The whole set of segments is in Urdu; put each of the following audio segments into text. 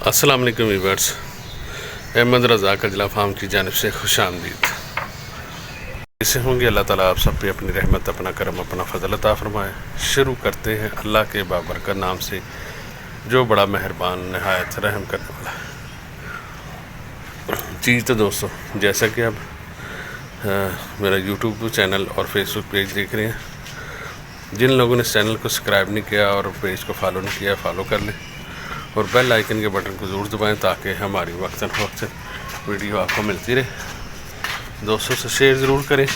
السلام علیکم ویورز، احمد رضا کجلا فارم کی جانب سے خوش آمدید۔ اسے ہوں گے اللہ تعالیٰ آپ سب پہ اپنی رحمت، اپنا کرم، اپنا فضل عطا فرمائے۔ شروع کرتے ہیں اللہ کے بابرکت نام سے جو بڑا مہربان، نہایت رحم کرنے والا ہے۔ جی تو دوستو، جیسا کہ اب میرا یوٹیوب چینل اور فیس بک پیج دیکھ رہے ہیں، جن لوگوں نے اس چینل کو سبسکرائب نہیں کیا اور پیج کو فالو نہیں کیا، فالو کر لیں اور بیل آئیکن کے بٹن کو ضرور دبائیں تاکہ ہماری وقتاً فوقتاً ویڈیو آپ کو ملتی رہے۔ دوستوں سے شیئر ضرور کریں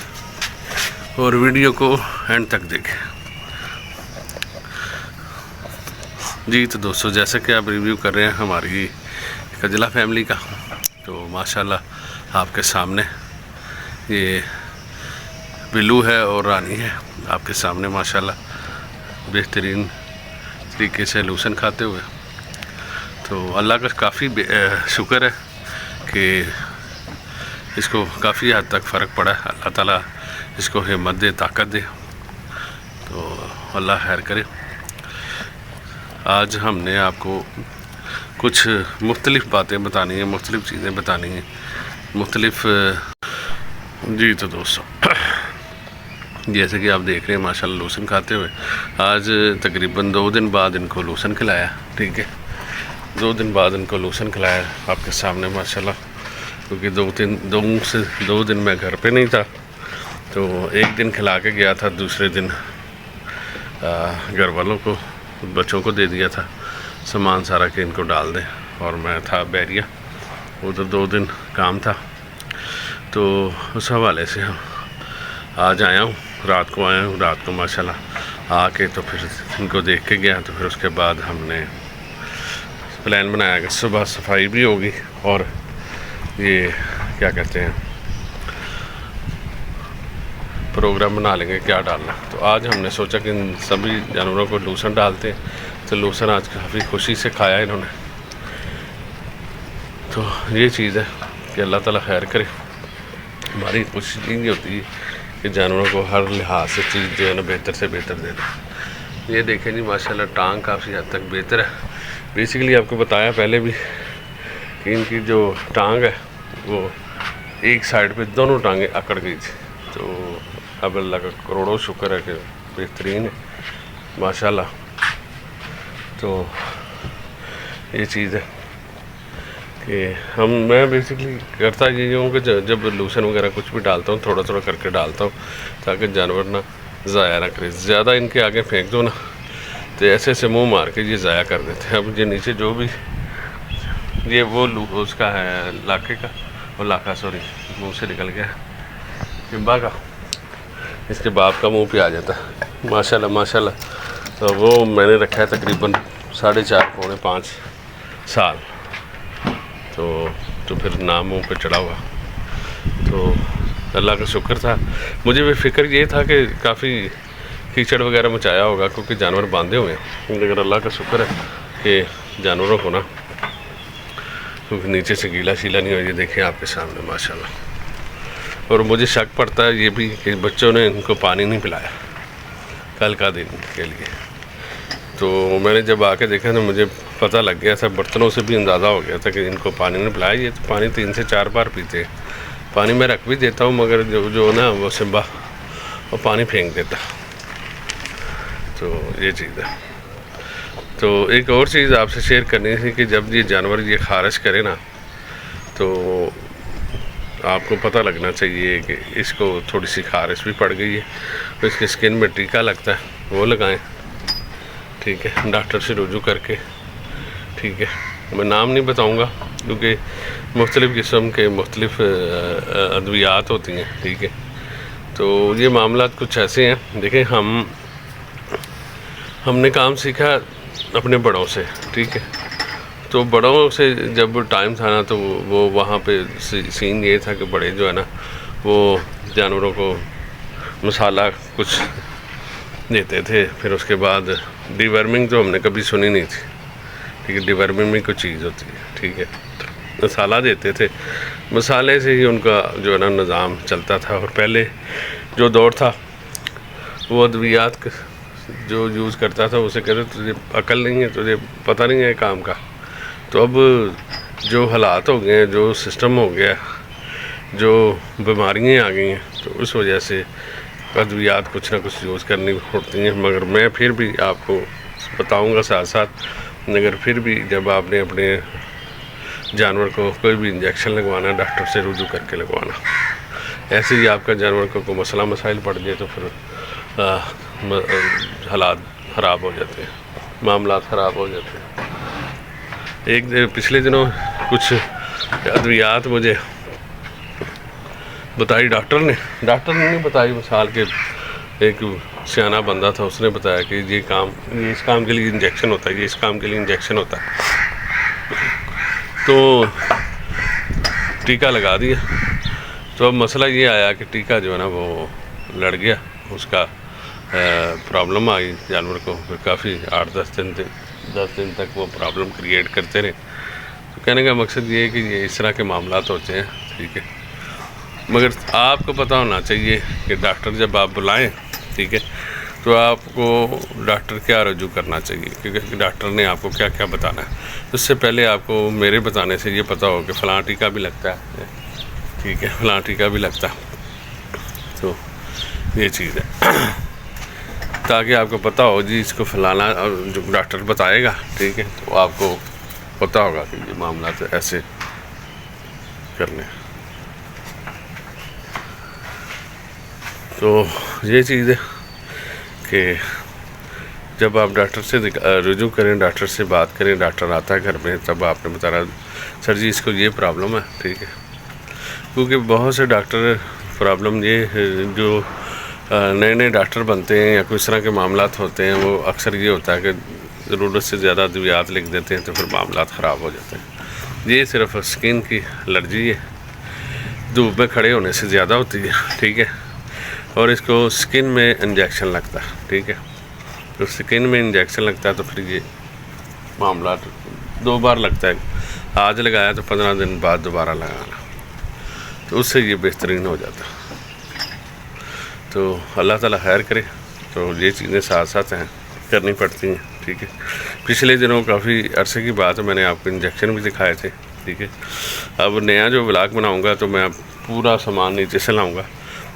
اور ویڈیو کو اینڈ تک دیکھیں۔ جی تو دوستو، جیسا کہ آپ ریویو کر رہے ہیں ہماری کجلا فیملی کا، تو ماشاءاللہ آپ کے سامنے یہ بلو ہے اور رانی ہے، آپ کے سامنے ماشاءاللہ بہترین طریقے سے لوسن کھاتے ہوئے۔ تو اللہ کا کافی شکر ہے کہ اس کو کافی حد تک فرق پڑا ہے۔ اللہ تعالیٰ اس کو ہمت دے، طاقت دے، تو اللہ خیر کرے۔ آج ہم نے آپ کو کچھ مختلف باتیں بتانی ہیں، مختلف چیزیں بتانی ہیں، مختلف جی تو دوستو، جیسے کہ آپ دیکھ رہے ہیں ماشاءاللہ لوسن کھاتے ہوئے۔ آج تقریباً 2 دن بعد ان کو لوسن کھلایا، ٹھیک ہے، 2 دن بعد ان کو لوسن کھلایا آپ کے سامنے ماشاءاللہ، کیونکہ 2 دن میں گھر پہ نہیں تھا، تو ایک دن کھلا کے گیا تھا، دوسرے دن گھر والوں کو، بچوں کو دے دیا تھا سامان سارا کہ ان کو ڈال دیں، اور میں تھا بیریا، ادھر 2 دن کام تھا، تو اس حوالے سے ہم آج آیا ہوں، رات کو آیا ہوں، رات کو ماشاءاللہ آ کے تو پھر ان کو دیکھ کے گیا، تو پھر اس کے بعد ہم نے پلان بنایا کہ صبح صفائی بھی ہوگی اور یہ کیا کہتے ہیں پروگرام بنا لیں گے کیا ڈالنا۔ تو آج ہم نے سوچا کہ ان سبھی جانوروں کو لوسن ڈالتے ہیں، تو لوسن آج کافی خوشی سے کھایا انہوں نے۔ تو یہ چیز ہے کہ اللہ تعالیٰ خیر کرے، ہماری کوشش یہ ہوتی ہے کہ جانوروں کو ہر لحاظ سے چیز جو ہے نا بہتر سے بہتر دے دیں۔ یہ دیکھیں جی ماشاءاللہ ٹانگ کافی حد تک بہتر ہے۔ بیسیکلی آپ کو بتایا پہلے بھی کہ ان کی جو ٹانگ ہے وہ ایک سائڈ پہ دونوں ٹانگیں اکڑ گئی تھی، تو اب اللہ کا کروڑوں شکر ہے کہ بہترین ہے ماشاءاللہ۔ تو یہ چیز ہے کہ میں بیسیکلی کرتا یہ ہوں کہ جب لوسن وغیرہ کچھ بھی ڈالتا ہوں تھوڑا تھوڑا کر کے ڈالتا ہوں تاکہ جانور نہ ضائع نہ کرے۔ زیادہ ان کے آگے پھینک دو نا تو ایسے ایسے منہ مار کے یہ ضائع کر دیتے ہیں۔ اب یہ نیچے جو بھی یہ وہ اس کا ہے لاکھے کا، وہ لاکھا سوری منہ سے نکل گیا چمبا کا، اس کے باپ کا منہ پہ آ جاتا ہے ماشاءاللہ ماشاءاللہ۔ تو وہ میں نے رکھا ہے تقریباً 4.5 پونے 5 سال، تو پھر نام منہ پہ چڑھا ہوا، تو اللہ کا شکر تھا۔ مجھے بھی فکر یہ تھا کہ کافی کیچڑ وغیرہ مچایا ہوگا کیونکہ جانور باندھے ہوئے ہیں، لیکن اللہ کا شکر ہے کہ جانوروں کو نا کیونکہ نیچے سے گیلا شیلا نہیں ہوا۔ یہ دیکھیں آپ کے سامنے ماشاءاللہ۔ اور مجھے شک پڑتا ہے یہ بھی کہ بچوں نے ان کو پانی نہیں پلایا کل کا دن کے لیے، تو میں نے جب آ کے دیکھا تو مجھے پتہ لگ گیا تھا، برتنوں سے بھی اندازہ ہو گیا تھا کہ ان کو پانی نہیں پلایا۔ یہ تو پانی 3 سے 4 بار پیتے ہیں، پانی میں رکھ بھی دیتا ہوں مگر جو نا وہ سمبا وہ پانی پھینک دیتا، تو یہ چیز ہے۔ تو ایک اور چیز آپ سے شیئر کرنی تھی کہ جب یہ جانور یہ خارش کرے نا تو آپ کو پتہ لگنا چاہیے کہ اس کو تھوڑی سی خارش بھی پڑ گئی ہے، تو اس کی اسکن میں ٹیکا لگتا ہے وہ لگائیں، ٹھیک ہے، ڈاکٹر سے رجوع کر کے، ٹھیک ہے۔ میں نام نہیں بتاؤں گا کیونکہ مختلف قسم کے مختلف ادویات ہوتی ہیں، ٹھیک ہے۔ تو یہ معاملات کچھ ایسے ہیں، دیکھیں ہم نے کام سیکھا اپنے بڑوں سے، ٹھیک ہے، تو بڑوں سے جب ٹائم تھا نا تو وہ وہاں پہ سین یہ تھا کہ بڑے جو ہے نا وہ جانوروں کو مسالہ کچھ دیتے تھے، پھر اس کے بعد ڈی ورمنگ تو ہم نے کبھی سنی نہیں تھی، ٹھیک ہے، ڈی ورمنگ میں کوئی چیز ہوتی ہے، ٹھیک ہے، مسالہ دیتے تھے، مسالے سے ہی ان کا جو ہے نا نظام چلتا تھا۔ اور پہلے جو دور تھا وہ ادویات جو یوز کرتا تھا اسے کہتے تجھے عقل نہیں ہے، تجھے پتہ نہیں ہے کام کا، تو اب جو حالات ہو گئے ہیں، جو سسٹم ہو گیا، جو بیماریاں آ گئی ہیں، تو اس وجہ سے ادویات کچھ نہ کچھ یوز کرنی پڑتی ہیں. مگر میں پھر بھی آپ کو بتاؤں گا ساتھ ساتھ، مگر پھر بھی جب آپ نے اپنے جانور کو کوئی بھی انجیکشن لگوانا، ڈاکٹر سے رجوع کر کے لگوانا. ایسے ہی آپ کا جانور کو کوئی مسئلہ مسائل پڑ جائے تو پھر حالات خراب ہو جاتے ہیں، معاملات خراب ہو جاتے ہیں. پچھلے دنوں کچھ ادویات مجھے بتائی ڈاکٹر نے نہیں بتائی، مثال کے ایک سیانہ بندہ تھا، اس نے بتایا کہ یہ اس کام کے لیے انجیکشن ہوتا ہے، یہ اس کام کے لیے انجیکشن ہوتا ہے. تو ٹیکہ لگا دیا. تو اب مسئلہ یہ آیا کہ ٹیکہ جو ہے نا وہ لڑ گیا، اس کا پرابلم آئی جانور کو. پھر کافی 8-10 دن تک وہ پرابلم کریٹ کرتے رہے. تو کہنے کا مقصد یہ ہے کہ یہ اس طرح کے معاملات ہوتے ہیں. ٹھیک ہے، مگر آپ کو پتہ ہونا چاہیے کہ ڈاکٹر جب آپ بلائیں، ٹھیک ہے، تو آپ کو ڈاکٹر کیا رجوع کرنا چاہیے، کیونکہ ڈاکٹر نے آپ کو کیا کیا بتانا ہے. اس سے پہلے آپ کو میرے بتانے سے یہ پتہ ہو کہ فلاں ٹیکہ بھی لگتا ہے، ٹھیک ہے، فلاں ٹیکہ بھی لگتا ہے. تو یہ چیز ہے تاکہ آپ کو پتہ ہو جی اس کو فلانا جو ڈاکٹر بتائے گا، ٹھیک ہے، تو آپ کو پتہ ہوگا کہ یہ معاملات ایسے کرنے. تو یہ چیز ہے کہ جب آپ ڈاکٹر سے رجوع کریں، ڈاکٹر سے بات کریں، ڈاکٹر آتا ہے گھر میں، تب آپ نے بتانا سر جی اس کو یہ پرابلم ہے. ٹھیک ہے، کیونکہ بہت سے ڈاکٹر پرابلم یہ ہے، جو نئے ڈاکٹر بنتے ہیں یا کچھ طرح کے معاملات ہوتے ہیں، وہ اکثر یہ ہوتا ہے کہ ضرورت سے زیادہ ادویات لکھ دیتے ہیں، تو پھر معاملات خراب ہو جاتے ہیں. یہ صرف اسکن کی الرجی ہے، دھوپ میں کھڑے ہونے سے زیادہ ہوتی ہے. ٹھیک ہے، اور اس کو اسکن میں انجیکشن لگتا ہے. ٹھیک ہے، تو اسکن میں انجیکشن لگتا ہے تو پھر یہ معاملات 2 بار لگتا ہے. آج لگایا تو 15 دن بعد دوبارہ لگانا، تو اس سے یہ بہترین ہو جاتا ہے. تو اللہ تعالیٰ خیر کرے. تو یہ چیزیں ساتھ ساتھ ہیں، کرنی پڑتی ہیں. ٹھیک ہے، پچھلے دنوں کافی عرصے کی بات ہے، میں نے آپ کو انجیکشن بھی دکھائے تھے. ٹھیک ہے، اب نیا جو ولاگ بناؤں گا تو میں پورا سامان نیچے سے لاؤں گا،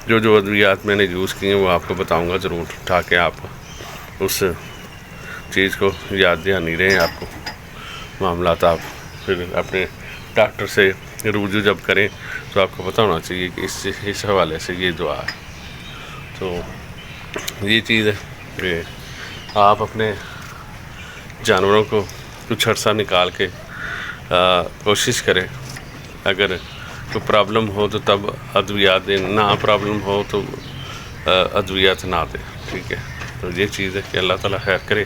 جو ادویات میں نے یوز کی ہیں وہ آپ کو بتاؤں گا ضرور، تاکہ آپ اس چیز کو یاد دہانی رہیں. آپ کو معاملات آپ پھر اپنے ڈاکٹر سے رجوع جب کریں تو آپ کو پتہ ہونا چاہیے کہ اس حوالے سے یہ دعا ہے. تو یہ چیز ہے کہ آپ اپنے جانوروں کو کچھ عرصہ نکال کے کوشش کریں. اگر کوئی پرابلم ہو تو تب ادویات دیں، نہ پرابلم ہو تو ادویات نہ دیں. ٹھیک ہے، تو یہ چیز ہے کہ اللہ تعالیٰ خیر کرے.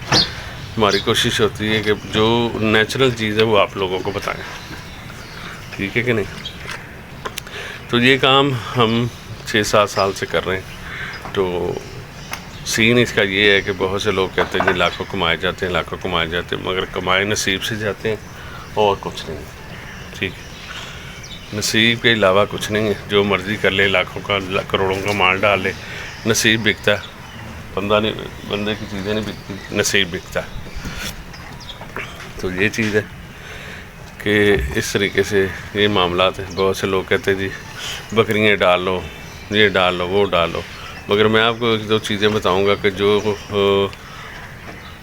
ہماری کوشش ہوتی ہے کہ جو نیچرل چیز ہے وہ آپ لوگوں کو بتائیں. ٹھیک ہے کہ نہیں؟ تو یہ کام ہم 6-7 سال سے کر رہے ہیں. تو سین اس کا یہ ہے کہ بہت سے لوگ کہتے ہیں جی لاکھوں کمائے جاتے ہیں، لاکھوں کمائے جاتے ہیں، مگر کمائے نصیب سے جاتے ہیں اور کچھ نہیں. ٹھیک ہے، نصیب کے علاوہ کچھ نہیں ہے. جو مرضی کر لے، لاکھوں کا کروڑوں کا مال ڈال لے، نصیب بکتا ہے. بندے کی چیزیں نہیں بکتی، نصیب بکتا ہے. تو یہ چیز ہے کہ اس طریقے سے یہ معاملات ہیں. بہت سے لوگ کہتے ہیں جی بکریاں ڈال لو، یہ ڈال لو، وہ ڈال لو، مگر میں آپ کو 1-2 چیزیں بتاؤں گا کہ جو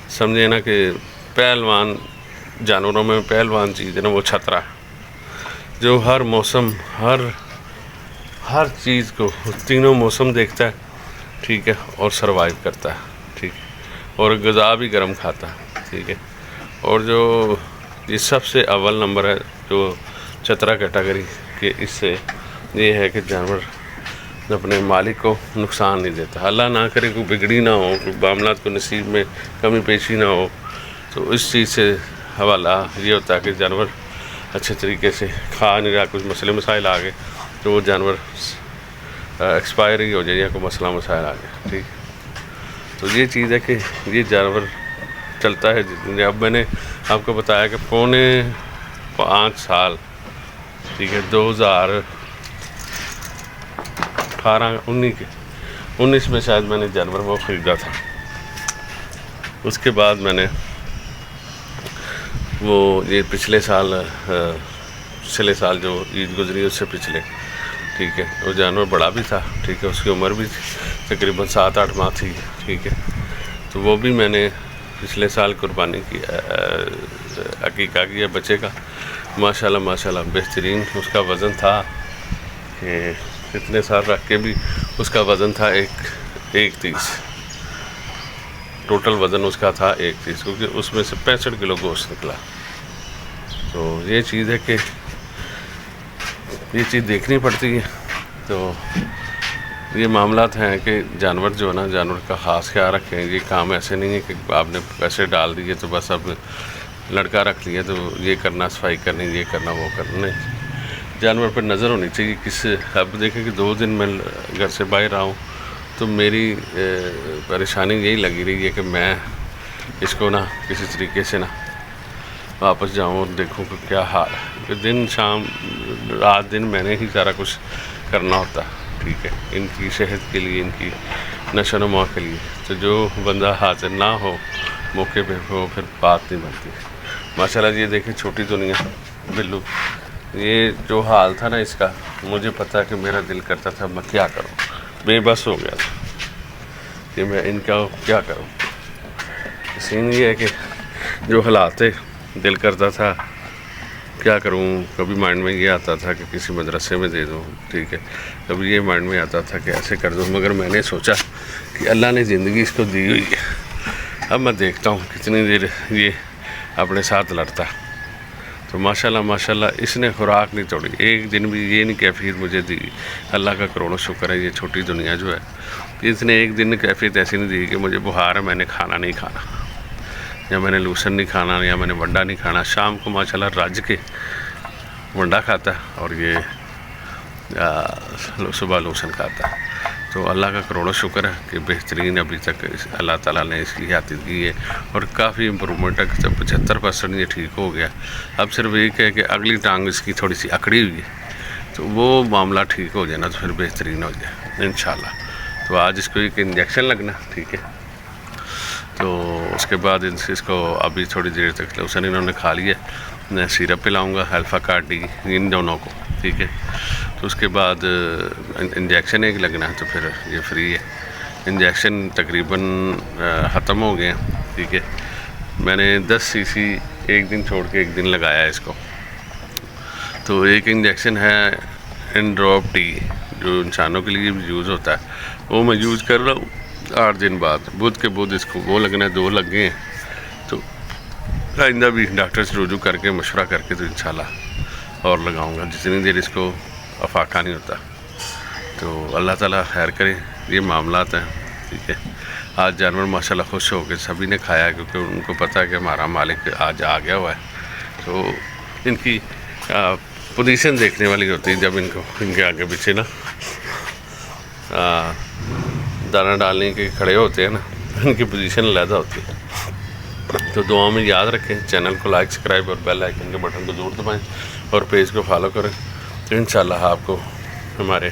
سمجھے نا کہ پہلوان جانوروں میں پہلوان چیز ہے نا وہ چھترا، جو ہر موسم ہر چیز کو تینوں موسم دیکھتا ہے. ٹھیک ہے، اور سروائیو کرتا ہے. ٹھیک ہے، اور غذا بھی گرم کھاتا ہے. ٹھیک ہے، اور جو یہ سب سے اول نمبر ہے جو چھترا کیٹاگری کے، اس سے یہ ہے کہ جانور اپنے مالک کو نقصان نہیں دیتا. اللہ نہ کرے کوئی بگڑی نہ ہو، کوئی معاملات کو نصیب میں کمی پیشی نہ ہو، تو اس چیز سے حوالہ یہ ہوتا ہے کہ جانور اچھے طریقے سے کھا نہیں رہا، کچھ مسئلے مسائل آ گئے تو وہ جانور ایکسپائر ہی ہو جائے یا کوئی مسئلہ مسائل آ گئے. ٹھیک، تو یہ چیز ہے کہ یہ جانور چلتا ہے. اب میں نے آپ کو بتایا کہ 5 سال، ٹھیک ہے، 2018-19 میں شاید میں نے جانور وہ خریدا تھا. اس کے بعد میں نے وہ یہ پچھلے سال جو عید گزری اس سے پچھلے، ٹھیک ہے، وہ جانور بڑا بھی تھا، ٹھیک ہے، اس کی عمر بھی تقریباً 7-8 ماہ تھی، ٹھیک ہے، تو وہ بھی میں نے پچھلے سال قربانی کی، عقیقہ کیا بچے کا، ماشاءاللہ بہترین اس کا وزن تھا کہ اتنے سال رکھ کے بھی اس کا وزن تھا 130، ٹوٹل وزن اس کا تھا 130، کیونکہ اس میں سے 65 کلو گوشت نکلا۔ تو یہ چیز ہے کہ یہ چیز دیکھنی پڑتی ہے۔ تو یہ معاملات ہیں کہ جانور جو ہے نا، جانور کا خاص خیال رکھیں۔ یہ کام ایسے نہیں ہے کہ آپ نے پیسے ڈال دیے تو بس اب لڑکا رکھ لیا تو یہ کرنا، صفائی کرنی، یہ کرنا، وہ کرنا، نہیں، جانور پر نظر ہونی چاہیے۔ اب دیکھیں کہ 2 دن میں گھر سے باہر رہا ہوں تو میری پریشانی یہی لگی رہی ہے کہ میں اس کو نا کسی طریقے سے نا واپس جاؤں اور دیکھوں کہ کیا حال ہے۔ دن شام رات دن میں نے ہی سارا کچھ کرنا ہوتا، ٹھیک ہے، ان کی صحت کے لیے، ان کی نشو و نما کے لیے۔ تو جو بندہ حاضر نہ ہو موقع پہ، وہ پھر بات نہیں بنتی۔ ماشاءاللہ یہ دیکھیں چھوٹی دنیا بلو، یہ جو حال تھا نا اس کا، مجھے پتا کہ میرا دل کرتا تھا میں کیا کروں، بے بس ہو گیا تھا کہ میں ان کا کیا کروں۔ سین یہ ہے کہ جو حالات تھے، دل کرتا تھا کیا کروں، کبھی مائنڈ میں یہ آتا تھا کہ کسی مدرسے میں دے دوں، ٹھیک ہے، کبھی یہ مائنڈ میں آتا تھا کہ ایسے کر دوں، مگر میں نے سوچا کہ اللہ نے زندگی اس کو دی ہوئی ہے، اب میں دیکھتا ہوں کتنی دیر یہ اپنے ساتھ لڑتا۔ تو ماشاءاللہ اس نے خوراک نہیں توڑی، ایک دن بھی یہ نہیں کیفیت مجھے دی، اللہ کا کروڑوں شکر ہے۔ یہ چھوٹی دنیا جو ہے، اس نے ایک دن کیفیت ایسی نہیں دی کہ مجھے بخار ہے میں نے کھانا نہیں کھانا، یا میں نے لوسن نہیں کھانا، یا میں نے ونڈا نہیں کھانا۔ شام کو ماشاءاللہ رج کے ونڈا کھاتا اور یہ صبح لوسن کھاتا۔ تو اللہ کا کروڑوں شکر ہے کہ بہترین ابھی تک اللہ تعالیٰ نے اس کی حیات دی ہے، اور کافی امپرومنٹ ہے، جب 75% یہ ٹھیک ہو گیا۔ اب صرف ایک ہے کہ اگلی ٹانگ اس کی تھوڑی سی اکڑی ہوئی ہے، تو وہ معاملہ ٹھیک ہو جائے نا تو پھر بہترین ہو جائے انشاءاللہ۔ تو آج اس کو ایک انجیکشن لگنا، ٹھیک ہے، تو اس کے بعد اس کو ابھی تھوڑی دیر تک لوسن انہوں نے کھا لیا، میں سیرپ پلاؤں گا الفا کارڈ ڈی ان دونوں کو، ٹھیک ہے، تو اس کے بعد انجیکشن ایک لگنا ہے، تو پھر یہ فری ہے۔ انجیکشن تقریباً ختم ہو گئے ہیں، ٹھیک ہے، میں نے 10 cc ایک دن چھوڑ کے ایک دن لگایا ہے اس کو۔ تو ایک انجیکشن ہے انڈروپ ڈی جو انسانوں کے لیے بھی یوز ہوتا ہے، وہ میں یوز کر رہا ہوں 8 دن بعد، بدھ کے بدھ اس کو وہ لگنا ہے، 2 لگ گئے ہیں۔ تو آئندہ بھی ڈاکٹر سے رجوع کر کے مشورہ کر کے تو انشاءاللہ اور لگاؤں گا جتنی دیر اس کو افاقہ نہیں ہوتا۔ تو اللہ تعالیٰ خیر کرے، یہ معاملات ہیں، ٹھیک ہے۔ آج جانور ماشاءاللہ خوش ہو کے سبھی نے کھایا، کیونکہ ان کو پتہ ہے کہ ہمارا مالک آج آ گیا ہوا ہے۔ تو ان کی پوزیشن دیکھنے والی ہوتی ہے، جب ان کے آگے پیچھے نا دانہ ڈالنے کے کھڑے ہوتے ہیں نا، ان کی پوزیشن علیحدہ ہوتی ہے۔ تو دعاؤں میں یاد رکھیں، چینل کو لائک، سبسکرائب اور بیل آئیکن کے بٹن کو ضرور دبائیں، اور پیج کو فالو کریں، تو انشاءاللہ آپ کو ہمارے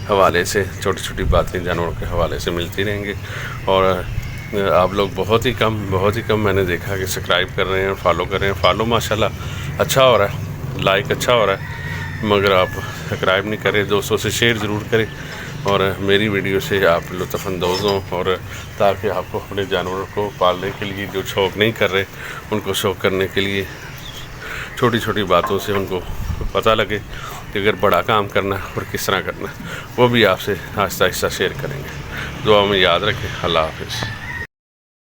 حوالے سے چھوٹی چھوٹی باتیں جانوروں کے حوالے سے ملتی رہیں گی۔ اور آپ لوگ بہت ہی کم میں نے دیکھا کہ سبسکرائب کر رہے ہیں اور فالو کر رہے ہیں۔ فالو ماشاءاللہ اچھا ہو رہا ہے، لائک اچھا ہو رہا ہے، مگر آپ سبسکرائب نہیں کریں۔ دوستوں سے شیئر ضرور کریں، اور میری ویڈیو سے آپ لطف اندوز ہوں، اور تاکہ آپ کو اپنے جانوروں کو پالنے کے لیے جو شوق نہیں کر رہے ان کو شوق کرنے کے لیے چھوٹی چھوٹی باتوں سے ان کو پتہ لگے کہ اگر بڑا کام کرنا ہے اور کس طرح کرنا ہے، وہ بھی آپ سے آہستہ آہستہ شیئر کریں گے۔ دعا میں یاد رکھیں۔ اللہ حافظ۔